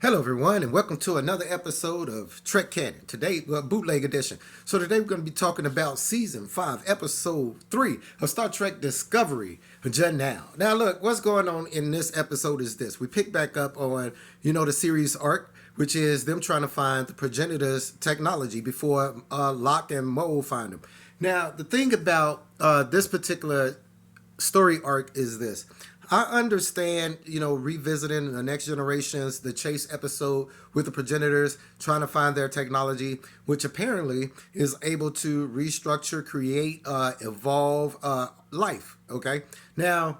Hello, everyone, and welcome to another episode of Trek Canon. Today, bootleg edition. So today we're going to be talking about Season 5, Episode 3 of Star Trek Discovery, Just Now. Now, look, what's going on in this episode is this. We pick back up on, the series arc, which is them trying to find the progenitors' technology before Locke and Mo find them. Now, the thing about this particular story arc is this. I understand, revisiting the Next Generations, the Chase episode with the progenitors trying to find their technology, which apparently is able to restructure, create, evolve life. Okay. Now,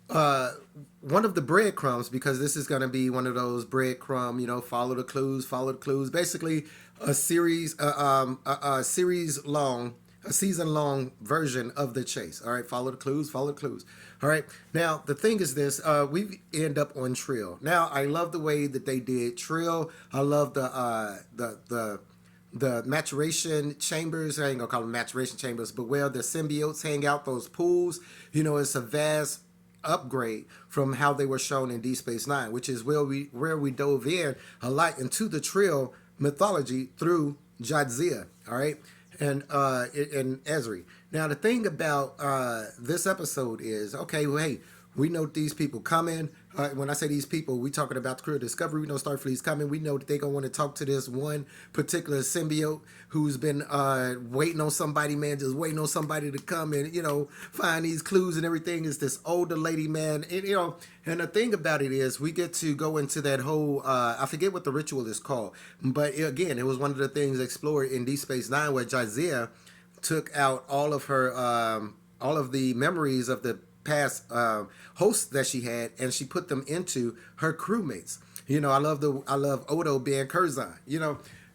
one of the breadcrumbs, because this is going to be one of those breadcrumb, follow the clues, follow the clues. Basically, a series long, a season long version of the chase. All right, follow the clues, follow the clues. All right. Now the thing is this: we end up on Trill. Now I love the way that they did Trill. I love the maturation chambers. I ain't gonna call them maturation chambers, but where the symbiotes hang out, those pools. It's a vast upgrade from how they were shown in Deep Space Nine, which is where we dove in a lot into the Trill mythology through Jadzia. All right. And Ezri. Now the thing about this episode is, okay, well, hey, we know these people coming. When I say these people, we talking about the crew of Discovery. We know Starfleet's coming. We know that they're gonna want to talk to this one particular symbiote who's been waiting on somebody, man, just waiting on somebody to come and find these clues and everything. Is this older lady, man? And the thing about it is, we get to go into that whole I forget what the ritual is called, but again, it was one of the things explored in Deep Space Nine where Jadzia took out all of her all of the memories of the past hosts that she had, and she put them into her crewmates. I love Odo being Curzon.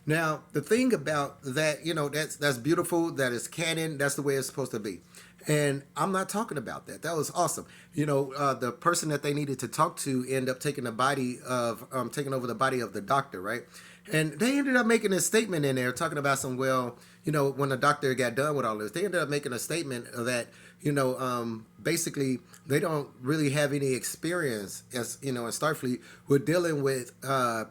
Now the thing about that, that's beautiful. That is canon. That's the way it's supposed to be. And I'm not talking about that. That was awesome. The person that they needed to talk to ended up taking taking over the body of the doctor, right? And they ended up making a statement in there talking about when the doctor got done with all this, they ended up making a statement that, basically they don't really have any experience as, in Starfleet with dealing with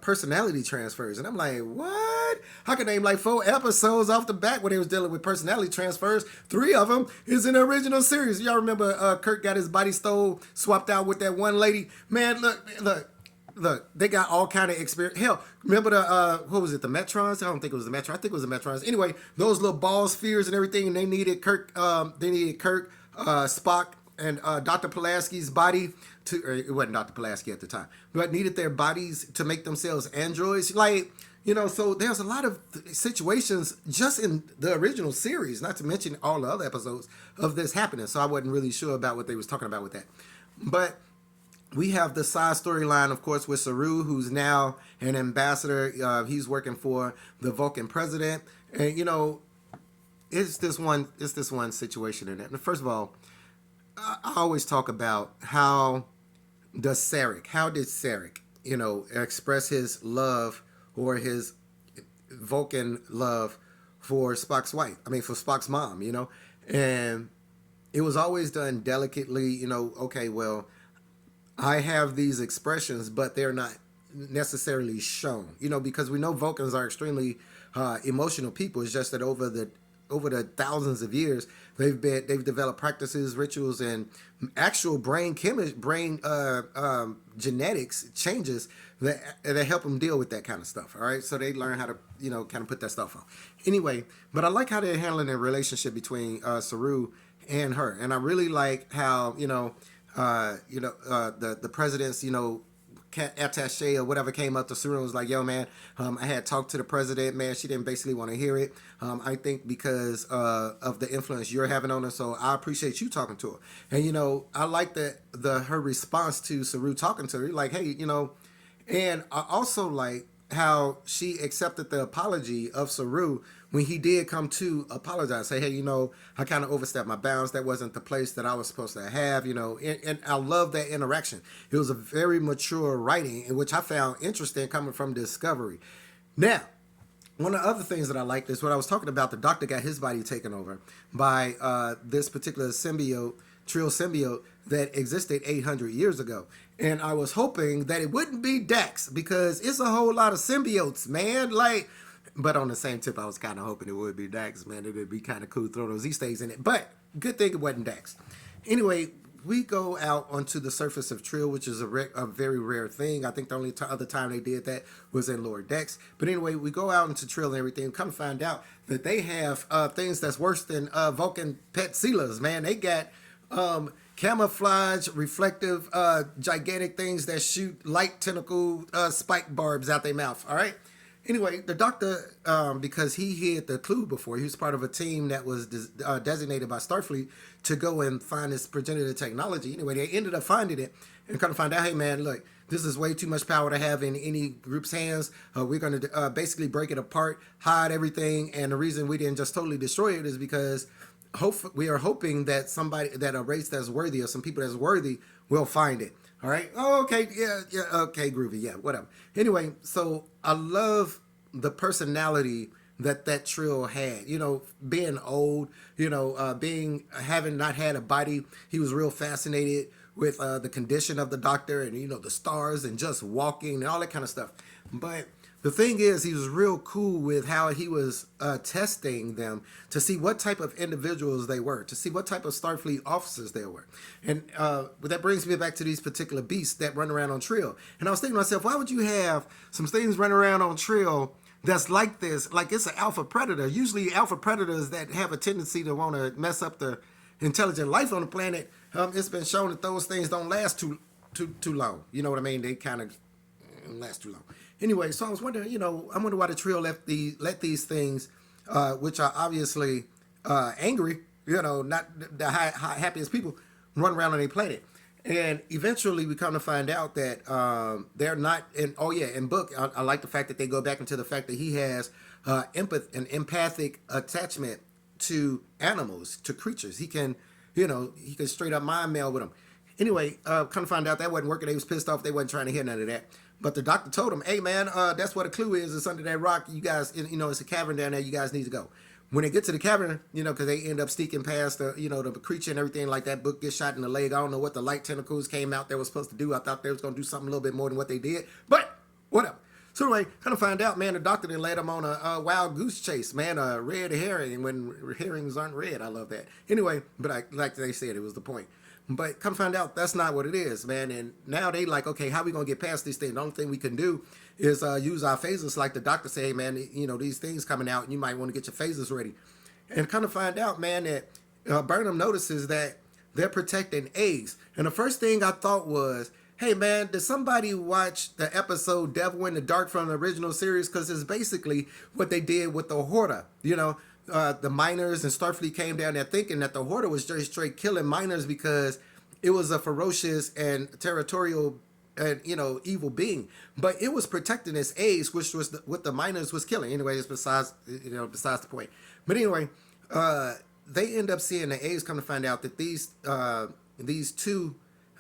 personality transfers. And I'm like, what? I could name like 4 episodes off the bat where they was dealing with personality transfers. 3 of them is in the original series. Y'all remember Kirk got his body swapped out with that one lady? Man, look, they got all kind of experience. Hell, remember what was it, the Metrons? I don't think it was the Metrons. I think it was the Metrons. Anyway, those little ball spheres and everything, and they needed Kirk, Spock, and Dr. Pulaski's body it wasn't Dr. Pulaski at the time, but needed their bodies to make themselves androids. So there's a lot of situations just in the original series, not to mention all the other episodes of this happening. So I wasn't really sure about what they was talking about with that. But we have the side storyline, of course, with Saru, who's now an ambassador. He's working for the Vulcan president, and it's this one situation in it. And first of all, I always talk about how did Sarek, express his love or his Vulcan love for Spock's wife. I mean, for Spock's mom. And it was always done delicately. Okay, well, I have these expressions, but they're not necessarily shown, because we know Vulcans are extremely emotional people. It's just that over the thousands of years, they've developed practices, rituals, and actual brain genetics changes that help them deal with that kind of stuff. All right, so they learn how to kind of put that stuff on. Anyway, but I like how they're handling the relationship between Saru and her, and I really like how the president's attaché or whatever came up to Saru and was like, yo, man, I had talked to the president, man. She didn't basically want to hear it. I think because of the influence you're having on her, so I appreciate you talking to her. And I like her response to Saru talking to her, like, hey, and I also like how she accepted the apology of Saru when he did come to apologize, say, hey, I kind of overstepped my bounds. That wasn't the place that I was supposed to have, and I love that interaction. It was a very mature writing, in which I found interesting coming from Discovery. Now, one of the other things that I liked is what I was talking about. The doctor got his body taken over by this particular symbiote Trill symbiote that existed 800 years ago. And I was hoping that it wouldn't be Dax because it's a whole lot of symbiotes, man. Like, but on the same tip, I was kind of hoping it would be Dax, man. It would be kind of cool to throw those Easter eggs in it. But good thing it wasn't Dax. Anyway, we go out onto the surface of Trill, which is a very rare thing. I think the only other time they did that was in Lower Decks. But anyway, we go out into Trill and everything, and come to find out that they have things that's worse than Vulcan pet sealers, man. They got camouflage, reflective, gigantic things that shoot light tentacle spike barbs out their mouth, all right? Anyway, the doctor, because he hid the clue before, he was part of a team that was designated by Starfleet to go and find this progenitor technology. Anyway, they ended up finding it and kind of find out, hey, man, look, this is way too much power to have in any group's hands. We're going to basically break it apart, hide everything. And the reason we didn't just totally destroy it is because we are hoping that that a race that's worthy or some people that's worthy will find it. All right. Oh, okay. Yeah. Okay. Groovy. Yeah. Whatever. Anyway, so I love the personality that Trill had. You know, being old. You know, having not had a body. He was real fascinated with the condition of the doctor and the stars and just walking and all that kind of stuff. But the thing is, he was real cool with how he was testing them to see what type of individuals they were, to see what type of Starfleet officers they were. And that brings me back to these particular beasts that run around on Trill. And I was thinking to myself, why would you have some things running around on Trill that's like this, like it's an alpha predator? Usually alpha predators that have a tendency to want to mess up the intelligent life on the planet, it's been shown that those things don't last too long. You know what I mean? They kind of last too long. Anyway, so I was wondering, I wonder why the Trill let these things, which are obviously angry, not the happiest people, run around on their planet. And eventually we come to find out that they're not, in book, I like the fact that they go back into the fact that he has an empathic attachment to animals, to creatures. He can straight up mind meld with them. Anyway, come to find out that wasn't working. They was pissed off. They wasn't trying to hear none of that. But the doctor told him, hey, man, that's what a clue is. It's under that rock. You guys, it's a cavern down there. You guys need to go. When they get to the cavern, because they end up sneaking past the creature and everything like that. Book gets shot in the leg. I don't know what the light tentacles came out they were supposed to do. I thought they was going to do something a little bit more than what they did. But whatever. So anyway, kind of find out, man, the doctor then led him on a wild goose chase, man, a red herring. When herrings aren't red, I love that. Anyway, but like they said, it was the point. But come find out that's not what it is, man. And now they like, okay, how we going to get past these things? The only thing we can do is use our phasers, like the doctor say, hey, man, these things coming out, and you might want to get your phasers ready. And kind of find out, man, that Burnham notices that they're protecting eggs. And the first thing I thought was, hey, man, did somebody watch the episode Devil in the Dark from the original series? Because it's basically what they did with the Horta, the miners and Starfleet came down there thinking that the Horta was just straight killing miners because it was a ferocious and territorial and evil being, but it was protecting its eggs, which was what the miners was killing. Anyway, it's besides the point. But anyway, they end up seeing the eggs. Come to find out that these two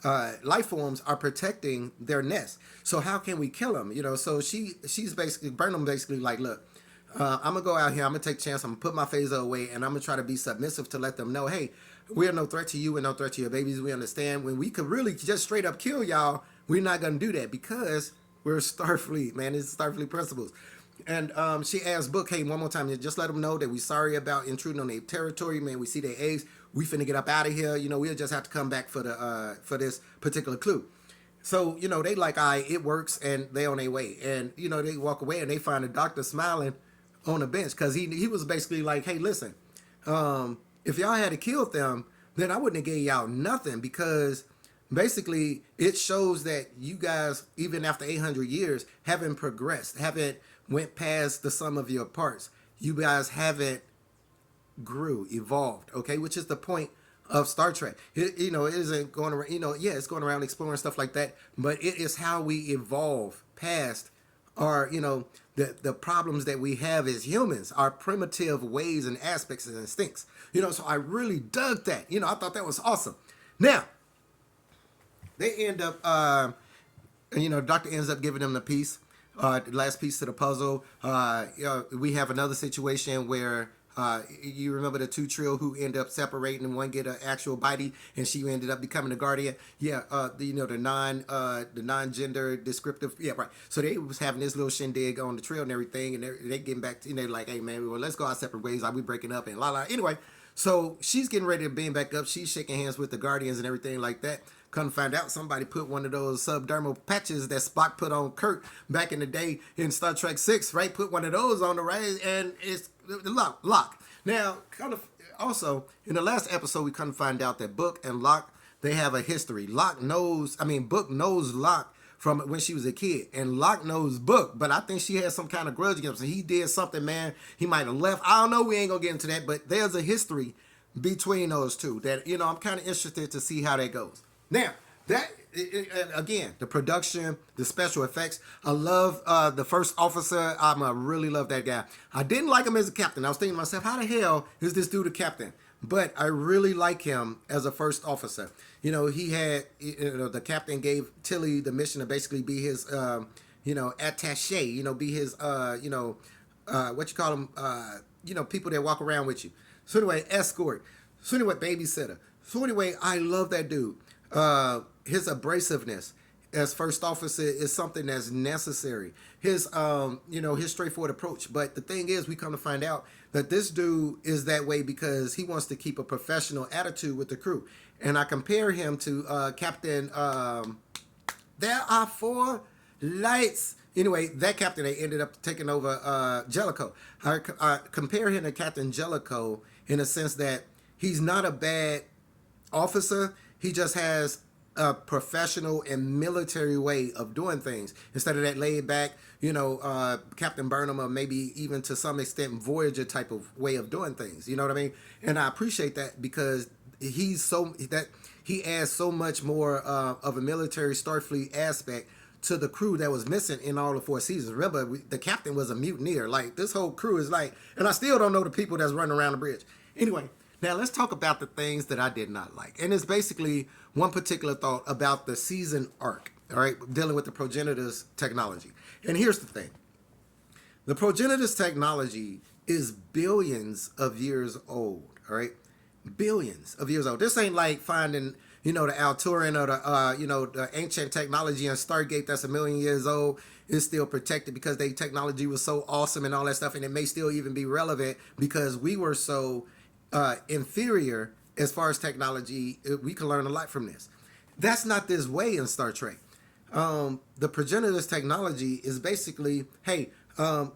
life forms are protecting their nest. So how can we kill them? So she's basically Burnham basically like, look. I'm going to go out here. I'm going to take a chance. I'm going to put my phaser away, and I'm going to try to be submissive to let them know, hey, we're no threat to you. We're no threat to your babies. We understand. When we could really just straight up kill y'all, we're not going to do that because we're Starfleet, man. It's Starfleet principles. And she asked Book, hey, one more time, just let them know that we're sorry about intruding on their territory, man. We see their eggs. We finna get up out of here. We'll just have to come back for this particular clue. So, they like, all right, it works, and they on their way. And, they walk away, and they find the doctor smiling on the bench because he was basically like, hey, listen, if y'all had killed them, then I wouldn't have gave y'all nothing, because basically it shows that you guys, even after 800 years, haven't progressed, haven't went past the sum of your parts. You guys haven't evolved, okay, which is the point of Star Trek. It isn't going around, it's going around exploring stuff like that, but it is how we evolve past our, the problems that we have as humans, our primitive ways and aspects and instincts. So I really dug that. I thought that was awesome. Now, they end up, Doctor ends up giving them the piece, the last piece to the puzzle. We have another situation where You remember the two trio who end up separating and one get an actual bitey, and she ended up becoming a guardian. Yeah, the non-gender descriptive. Yeah, right. So they was having this little shindig on the trail and everything, and they getting back to, and they're like, hey man, well let's go our separate ways. Are we breaking up and la la. Anyway, so she's getting ready to beam back up. She's shaking hands with the guardians and everything like that. Come find out somebody put one of those subdermal patches that Spock put on Kirk back in the day in Star Trek 6, right? Put one of those on the right, and it's Lock. Now, kind of also, in the last episode, we kind of find out that Book and Locke, they have a history. Book knows Locke from when she was a kid, and Locke knows Book, but I think she has some kind of grudge against him. He did something, man. He might have left. I don't know. We ain't gonna get into that, but there's a history between those two that, I'm kind of interested to see how that goes. Now, again, the production, the special effects. I love the first officer. I really love that guy. I didn't like him as a captain. I was thinking to myself, how the hell is this dude a captain? But I really like him as a first officer. He had, the captain gave Tilly the mission to basically be his, attache, be his, what you call them, people that walk around with you. So anyway, escort. So anyway, babysitter. So anyway, I love that dude. His abrasiveness as first officer is something that's necessary. His straightforward approach. But the thing is, we come to find out that this dude is that way because he wants to keep a professional attitude with the crew. And I compare him to Captain. There are four lights. Anyway, that captain, they ended up taking over Jellicoe. I compare him to Captain Jellicoe in a sense that he's not a bad officer. He just has a professional and military way of doing things instead of that laid back, Captain Burnham, or maybe even to some extent Voyager type of way of doing things. You know what I mean? And I appreciate that because he adds so much more of a military Starfleet aspect to the crew that was missing in all the four seasons. Remember, the captain was a mutineer. Like, this whole crew is like, and I still don't know the people that's running around the bridge. Anyway. Now, let's talk about the things that I did not like. And it's basically one particular thought about the season arc, all right, dealing with the progenitors technology. And here's the thing. The progenitors technology is billions of years old, all right? Billions of years old. This ain't like finding, the Alturan or the ancient technology on Stargate that's 1 million years old is still protected because their technology was so awesome and all that stuff. And it may still even be relevant because we were so inferior as far as technology. We can learn a lot from this. That's not this way in Star Trek. The progenitors technology is basically, the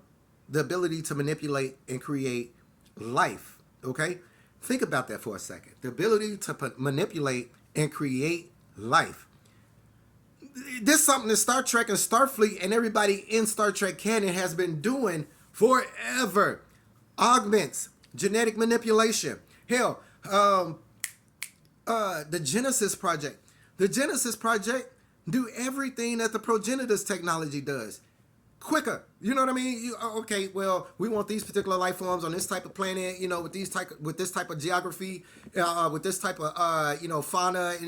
ability to manipulate and create life. Okay, think about that for a second. The ability to manipulate and create life. This is something that Star Trek and Starfleet and everybody in Star Trek canon has been doing forever. Augments, genetic manipulation. Hell, the Genesis Project. The Genesis Project do everything that the progenitors technology does. Quicker. You know what I mean? We want these particular life forms on this type of planet, with this type of geography, with this type of fauna, and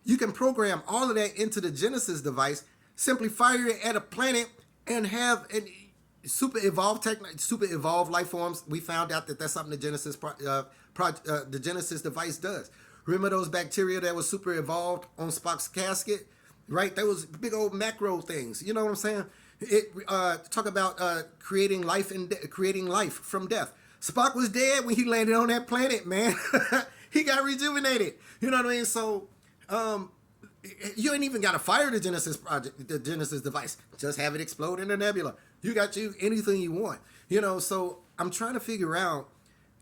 you can program all of that into the Genesis device, simply fire it at a planet and have super evolved life forms. We found out that that's something the Genesis device does. Remember those bacteria that was super evolved on Spock's casket, right? That was big old macro things. You know what I'm saying? Talk about creating life creating life from death. Spock was dead when he landed on that planet, man. He got rejuvenated. You know what I mean? So you ain't even got to fire the Genesis device. Just have it explode in the nebula. You got anything you want. So I'm trying to figure out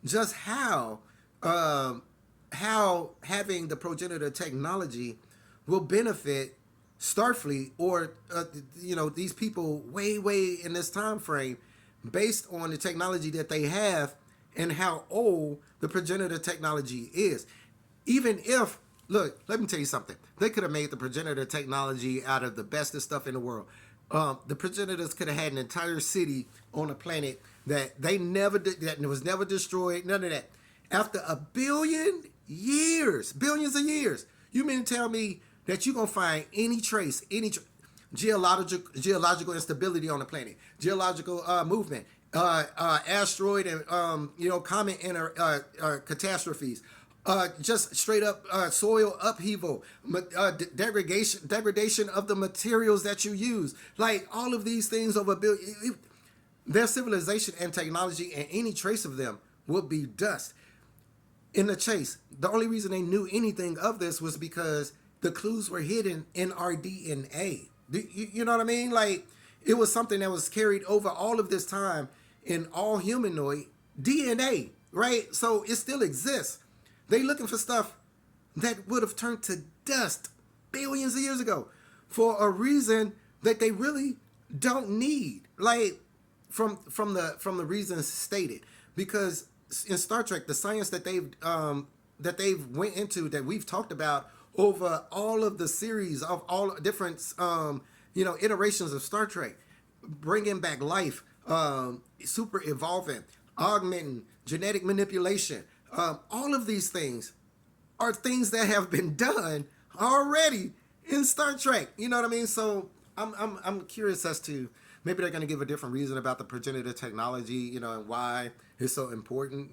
just how having the progenitor technology will benefit Starfleet or these people way in this time frame based on the technology that they have and how old the progenitor technology is. Even if, look, let me tell you something. They could have made the progenitor technology out of the best of stuff in the world. The progenitors could have had an entire city on a planet that they never did, that was never destroyed, none of that. After a billions of years, you mean to tell me that you're going to find any trace, geological instability on the planet, geological movement, asteroid and comet catastrophes, just straight up soil upheaval, degradation of the materials that you use, like all of these things over their civilization and technology and any trace of them will be dust in the chase. The only reason they knew anything of this was because the clues were hidden in our DNA. You know what I mean? Like, it was something that was carried over all of this time in all humanoid DNA, right? So it still exists. They looking for stuff that would have turned to dust billions of years ago for a reason that they really don't need. Like, from the reasons stated, because in Star Trek, the science that they've went into, that we've talked about over all of the series of all different iterations of Star Trek, bringing back life, super evolving, augmenting, genetic manipulation, all of these things are things that have been done already in Star Trek. You know what I mean? So I'm curious as to, maybe they're going to give a different reason about the progenitor technology, and why it's so important.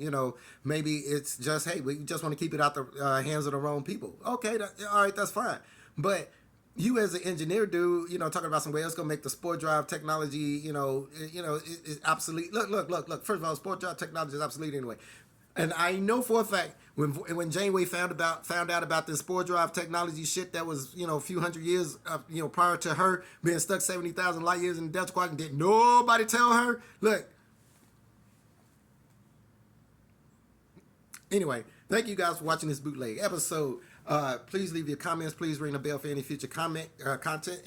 Maybe it's just, hey, we just want to keep it out the hands of the wrong people. Okay, all right, that's fine. But you as an engineer dude, talking about somebody else going to make the spore drive technology, is obsolete. Look. First of all, spore drive technology is obsolete anyway. And I know for a fact when Janeway found out about this spore drive technology shit that was a few hundred years prior to her being stuck 70,000 light years in the Delta Quadrant, did nobody tell her? Look. Anyway, thank you guys for watching this bootleg episode. Please leave your comments. Please ring the bell for any future content.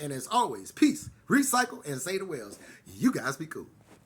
And as always, peace, recycle, and say the whales. You guys be cool.